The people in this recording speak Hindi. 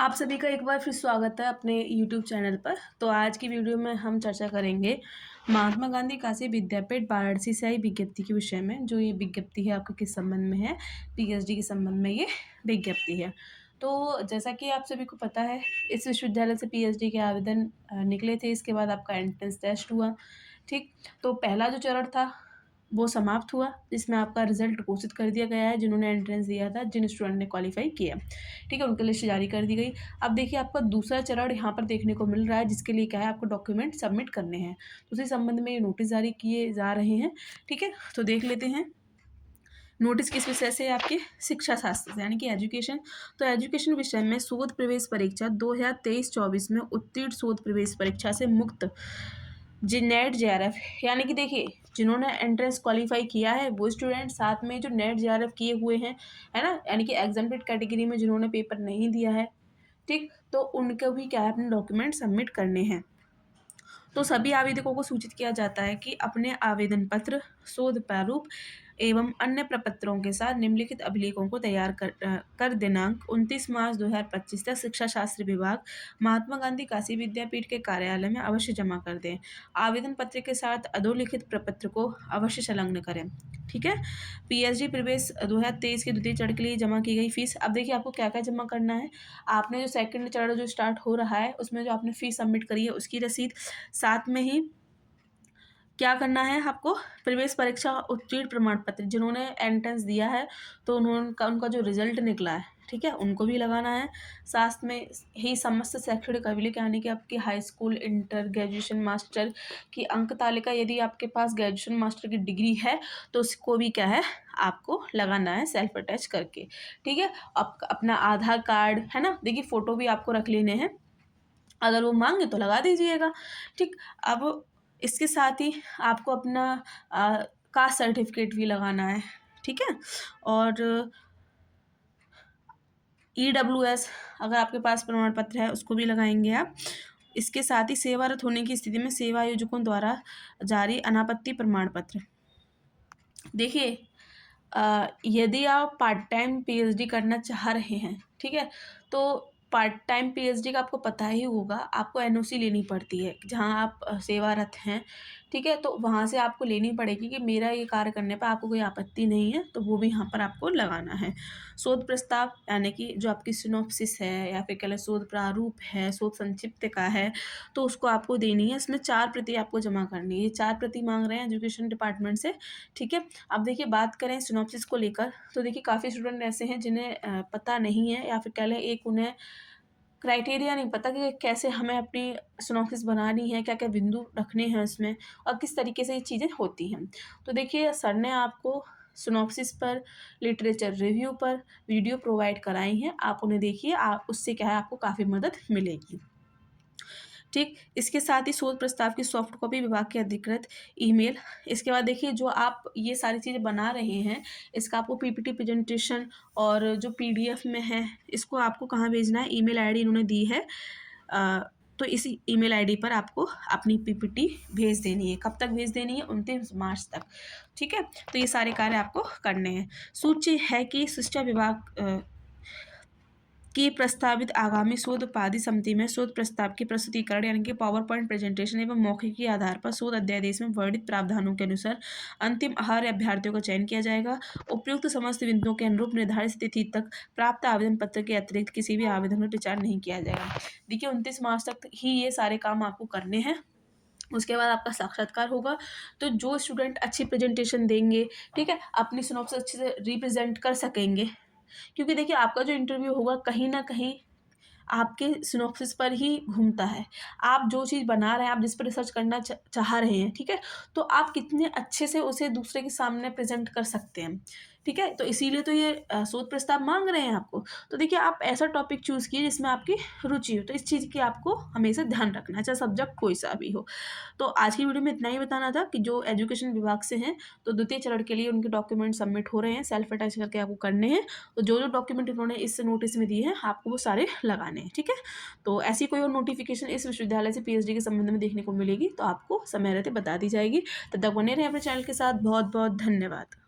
आप सभी का एक बार फिर स्वागत है अपने यूट्यूब चैनल पर। तो आज की वीडियो में हम चर्चा करेंगे महात्मा गांधी काशी विद्यापीठ वाराणसी से आई विज्ञप्ति के विषय में। जो ये विज्ञप्ति है आपका किस संबंध में है? पीएचडी के संबंध में ये विज्ञप्ति है। तो जैसा कि आप सभी को पता है, इस विश्वविद्यालय से पीएचडी के आवेदन निकले थे। इसके बाद आपका एंट्रेंस टेस्ट हुआ, ठीक। तो पहला जो चरण था वो समाप्त हुआ, जिसमें आपका रिजल्ट घोषित कर दिया गया है। जिन्होंने एंट्रेंस दिया था, जिन स्टूडेंट ने क्वालिफाई किया, ठीक है, उनकी लिस्ट जारी कर दी गई। अब देखिए आपका दूसरा चरण यहाँ पर देखने को मिल रहा है, जिसके लिए क्या है, आपको डॉक्यूमेंट सबमिट करने हैं। तो उसी संबंध में ये नोटिस जारी किए जा रहे हैं, ठीक है। तो देख लेते हैं नोटिस किस विषय से है, आपके शिक्षा शास्त्र से, यानी कि एजुकेशन। तो एजुकेशन विषय में शोध प्रवेश परीक्षा 2023-24 में उत्तीर्ण शोध प्रवेश परीक्षा से मुक्त जी नेट जेआरएफ, यानी कि देखिए जिन्होंने एंट्रेंस क्वालिफाई किया है वो स्टूडेंट, साथ में जो नेट जेआरएफ किए हुए हैं, है ना, यानी कि एग्जाम्प्टेड कैटेगरी में जिन्होंने पेपर नहीं दिया है, ठीक, तो उनको भी क्या है, अपने डॉक्यूमेंट सबमिट करने हैं। तो सभी आवेदकों को सूचित किया जाता है कि अपने आवेदन पत्र, शोध प्रारूप एवं अन्य प्रपत्रों के साथ निम्नलिखित अभिलेखों को तैयार कर दिनांक 29 मार्च 2025 तक शिक्षा शास्त्र विभाग, महात्मा गांधी काशी विद्यापीठ के कार्यालय में अवश्य जमा कर दें। आवेदन पत्र के साथ अधोलिखित प्रपत्र को अवश्य संलग्न करें, ठीक है। पीएचडी प्रवेश 2023 के द्वितीय चरण के लिए जमा की गई फीस। अब देखिए आपको क्या क्या जमा करना है। आपने जो सेकंड चरण जो स्टार्ट हो रहा है, उसमें जो आपने फीस सबमिट करी है उसकी रसीद, साथ में ही क्या करना है आपको, प्रवेश परीक्षा उत्तीर्ण प्रमाण पत्र, जिन्होंने एंट्रेंस दिया है तो उनका जो रिजल्ट निकला है, ठीक है, उनको भी लगाना है। साथ में ही समस्त शैक्षणिक अभिलेख, यानी कि आपकी high school, inter, graduation, master की अंक तालिका, यदि आपके पास ग्रेजुएशन मास्टर की डिग्री है तो उसको भी क्या है, आपको लगाना है सेल्फ अटैच करके, ठीक है। अपना आधार कार्ड, है ना, देखिए फ़ोटो भी आपको रख लेने हैं, अगर वो मांगे तो लगा दीजिएगा, ठीक। अब इसके साथ ही आपको अपना कास्ट सर्टिफिकेट भी लगाना है, ठीक है। और ईडब्ल्यूएस, अगर आपके पास प्रमाण पत्र है, उसको भी लगाएंगे आप। इसके साथ ही सेवारत होने की स्थिति में सेवा आयोजकों द्वारा जारी अनापत्ति प्रमाण पत्र। देखिए यदि आप पार्ट टाइम पीएचडी करना चाह रहे हैं, ठीक है, तो पार्ट टाइम पीएचडी का आपको पता ही होगा, आपको एनओसी लेनी पड़ती है जहाँ आप सेवारत हैं, ठीक है। तो वहाँ से आपको लेनी पड़ेगी कि मेरा ये कार्य करने पर आपको कोई आपत्ति नहीं है, तो वो भी यहाँ पर आपको लगाना है। शोध प्रस्ताव, यानी कि जो आपकी सिनॉप्सिस है या फिर कह लें शोध प्रारूप है, शोध संक्षिप्त है, तो उसको आपको देनी है। इसमें 4 प्रति आपको जमा करनी है। ये 4 प्रति मांग रहे हैं एजुकेशन डिपार्टमेंट से, ठीक है। अब देखिए बात करें सिनॉप्सिस को लेकर, तो देखिए काफ़ी स्टूडेंट ऐसे हैं जिन्हें पता नहीं है, या फिर कह लें एक उन्हें क्राइटेरिया नहीं पता कि कैसे हमें अपनी सिनॉप्सिस बनानी है, क्या क्या बिंदु रखने हैं उसमें, और किस तरीके से ये चीज़ें होती हैं। तो देखिए सर ने आपको सिनॉप्सिस पर, लिटरेचर रिव्यू पर वीडियो प्रोवाइड कराई हैं, आप उन्हें देखिए, आप उससे क्या है, आपको काफ़ी मदद मिलेगी, ठीक। इसके साथ ही शोध प्रस्ताव की सॉफ्ट कॉपी विभाग के अधिकृत ईमेल। इसके बाद देखिए जो आप ये सारी चीज़ें बना रहे हैं, इसका आपको पीपीटी प्रेजेंटेशन और जो पीडीएफ में है, इसको आपको कहाँ भेजना है, ईमेल आईडी इन्होंने दी है, तो इसी ईमेल आईडी पर आपको अपनी पीपीटी भेज देनी है। कब तक भेज देनी है? 29 मार्च तक, ठीक है। तो ये सारे कार्य आपको करने हैं। सूची है कि शिक्षा विभाग की प्रस्तावित आगामी शोध उपाधि समिति में शोध प्रस्ताव की प्रस्तुतिकरण, यानी कि पावर पॉइंट प्रेजेंटेशन एवं मौखिक के आधार पर शोध अध्यादेश में वर्णित प्रावधानों के अनुसार अंतिम आहार अभ्यर्थियों का चयन किया जाएगा। उपयुक्त समस्त बिंदुओं के अनुरूप निर्धारित तिथि तक प्राप्त आवेदन पत्र के अतिरिक्त किसी भी आवेदन पर विचार नहीं किया जाएगा। देखिए 29 मार्च तक ही ये सारे काम आपको करने हैं। उसके बाद आपका साक्षात्कार होगा। तो जो स्टूडेंट अच्छी प्रेजेंटेशन देंगे, ठीक है, अपनी सिनॉप्सिस अच्छे से रिप्रेजेंट कर सकेंगे, क्योंकि देखिए आपका जो इंटरव्यू होगा कहीं ना कहीं आपके सिनॉप्सिस पर ही घूमता है। आप जो चीज़ बना रहे हैं, आप जिस पर रिसर्च करना चाह रहे हैं, ठीक है, तो आप कितने अच्छे से उसे दूसरे के सामने प्रेजेंट कर सकते हैं, ठीक है। तो इसीलिए तो ये शोध प्रस्ताव मांग रहे हैं आपको। तो देखिए आप ऐसा टॉपिक चूज़ कीजिए जिसमें आपकी रुचि हो, तो इस चीज़ की आपको हमेशा ध्यान रखना है, चाहे सब्जेक्ट कोई सा भी हो। तो आज की वीडियो में इतना ही बताना था कि जो एजुकेशन विभाग से हैं, तो द्वितीय चरण के लिए उनके डॉक्यूमेंट सबमिट हो रहे हैं, सेल्फ अटैच करके आपको करने हैं। तो जो जो डॉक्यूमेंट उन्होंने इस नोटिस में दिए हैं, आपको वो सारे लगाने हैं, ठीक है। तो ऐसी कोई और नोटिफिकेशन इस विश्वविद्यालय से पीएचडी के संबंध में देखने को मिलेगी तो आपको समय रहते बता दी जाएगी। तब तक बने रहे अपने चैनल के साथ। बहुत बहुत धन्यवाद।